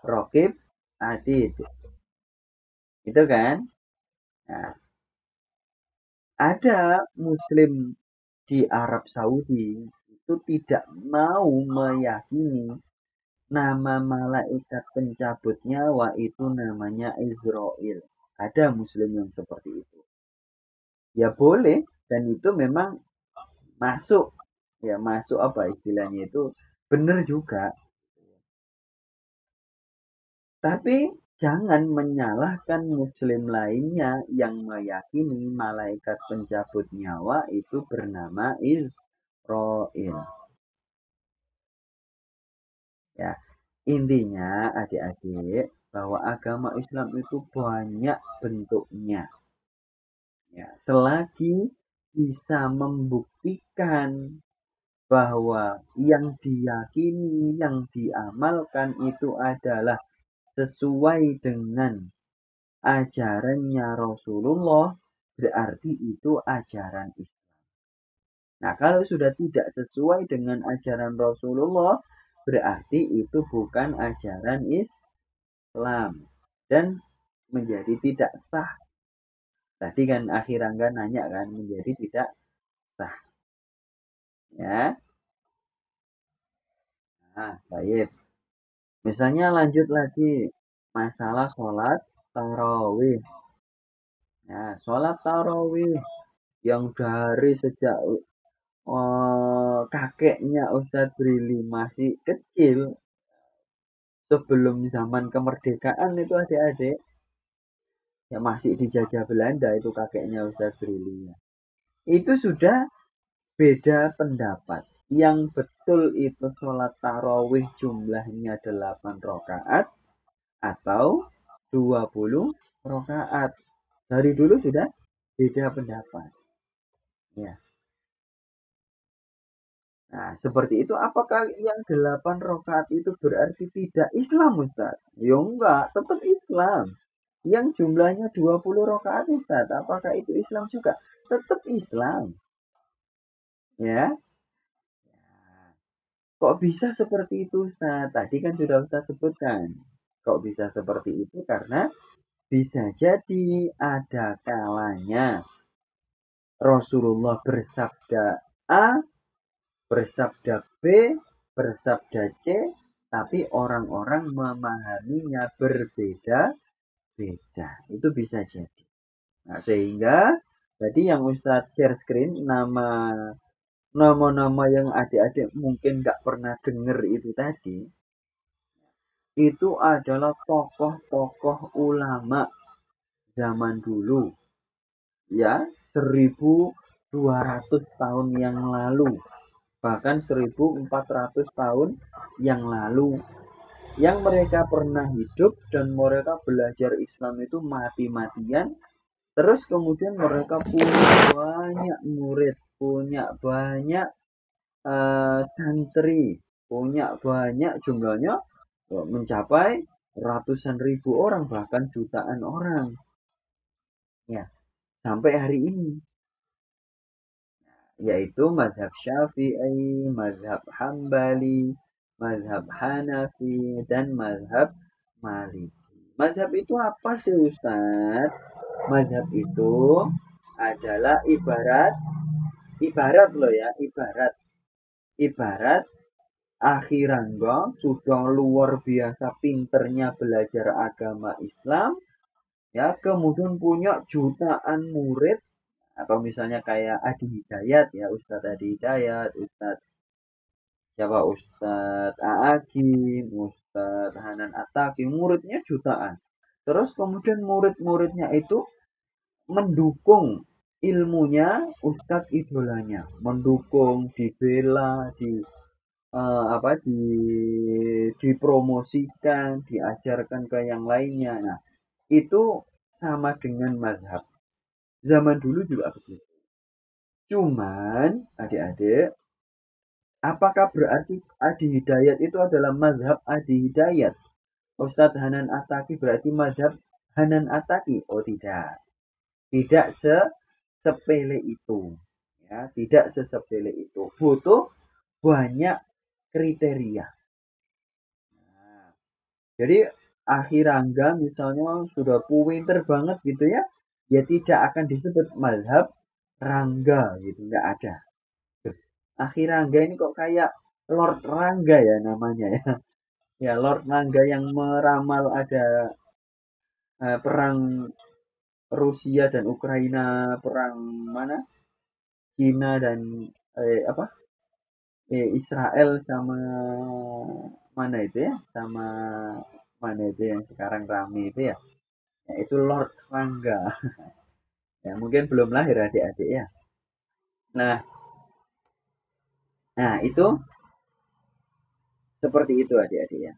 raqib, atid. Itu kan? Nah, ada muslim di Arab Saudi itu tidak mau meyakini nama malaikat pencabut nyawa itu namanya Israel. Ada muslim yang seperti itu. Ya boleh, dan itu memang masuk, ya masuk apa istilahnya itu benar juga. Tapi jangan menyalahkan muslim lainnya yang meyakini malaikat pencabut nyawa itu bernama Israel. Ya, intinya adik-adik bahwa agama Islam itu banyak bentuknya. Ya, selagi bisa membuktikan bahwa yang diyakini, yang diamalkan itu adalah sesuai dengan ajarannya Rasulullah, berarti itu ajaran Islam. Nah, kalau sudah tidak sesuai dengan ajaran Rasulullah, berarti itu bukan ajaran Islam dan menjadi tidak sah. Tadi kan akhir Angga nanya kan, menjadi tidak sah. Ya, nah, baik. Misalnya lanjut lagi masalah sholat tarawih. Nah, sholat tarawih yang dari sejak kakeknya Ustadz Brili masih kecil, sebelum zaman kemerdekaan itu adik-adik, ya masih dijajah Belanda itu kakeknya Ustadz Brili. Itu sudah beda pendapat. Yang betul itu sholat tarawih jumlahnya 8 rakaat atau 20 rakaat. Dari dulu sudah beda pendapat. Ya. Nah, seperti itu. Apakah yang 8 rakaat itu berarti tidak Islam, Ustaz? Ya enggak, tetap Islam. Yang jumlahnya 20 rakaat, Ustaz. Apakah itu Islam juga? Tetap Islam. Ya. Kok bisa seperti itu, Ustaz? Tadi kan sudah Ustaz sebutkan. Kok bisa seperti itu? Karena bisa jadi ada kalanya Rasulullah bersabda A, bersabda B, bersabda C, tapi orang-orang memahaminya berbeda-beda. Itu bisa jadi. Nah, sehingga tadi yang Ustadz share screen nama-nama yang adik-adik mungkin nggak pernah dengar itu tadi, itu adalah tokoh-tokoh ulama zaman dulu, ya, 1200 tahun yang lalu, bahkan 1400 tahun yang lalu, yang mereka pernah hidup dan mereka belajar Islam itu mati-matian. Terus kemudian mereka punya banyak murid, punya banyak santri, punya banyak jumlahnya mencapai ratusan ribu orang, bahkan jutaan orang. Ya, sampai hari ini, yaitu mazhab Syafi'i, mazhab Hambali, mazhab Hanafi, dan mazhab Maliki. Mazhab itu apa sih Ustaz? Mazhab itu adalah ibarat loh ya, ibarat akhirangga sudah luar biasa pinternya belajar agama Islam, ya kemudian punya jutaan murid, atau misalnya kayak Adi Hidayat, ya Ustadz Adi Hidayat, Ustadz siapa, Ustadz Aagim, Ustadz Hanan Ataki, muridnya jutaan. Terus kemudian murid-muridnya itu mendukung ilmunya Ustadz idolanya, mendukung, dibela, dipromosikan, diajarkan ke yang lainnya. Nah, itu sama dengan mazhab. Zaman dulu juga begitu. Cuman, adik-adik, apakah berarti Adi Hidayat itu adalah mazhab Adi Hidayat? Ustadz Hanan Ataki berarti mazhab Hanan Ataki? Oh tidak. Tidak sepele itu. Ya, tidak sesepele itu. Butuh banyak kriteria. Jadi Akhirangga misalnya sudah pinter banget gitu ya, ya tidak akan disebut mazhab Rangga gitu, nggak ada. Akhirangga ini kok kayak Lord Rangga ya namanya ya. Ya Lord Rangga yang meramal ada perang Rusia dan Ukraina, perang mana? Cina dan apa? Israel sama mana itu ya? Sama mana itu yang sekarang rame itu ya? Ya itu Lord Rangga. Ya mungkin belum lahir adik-adik ya. Nah, nah itu seperti itu adik-adik ya.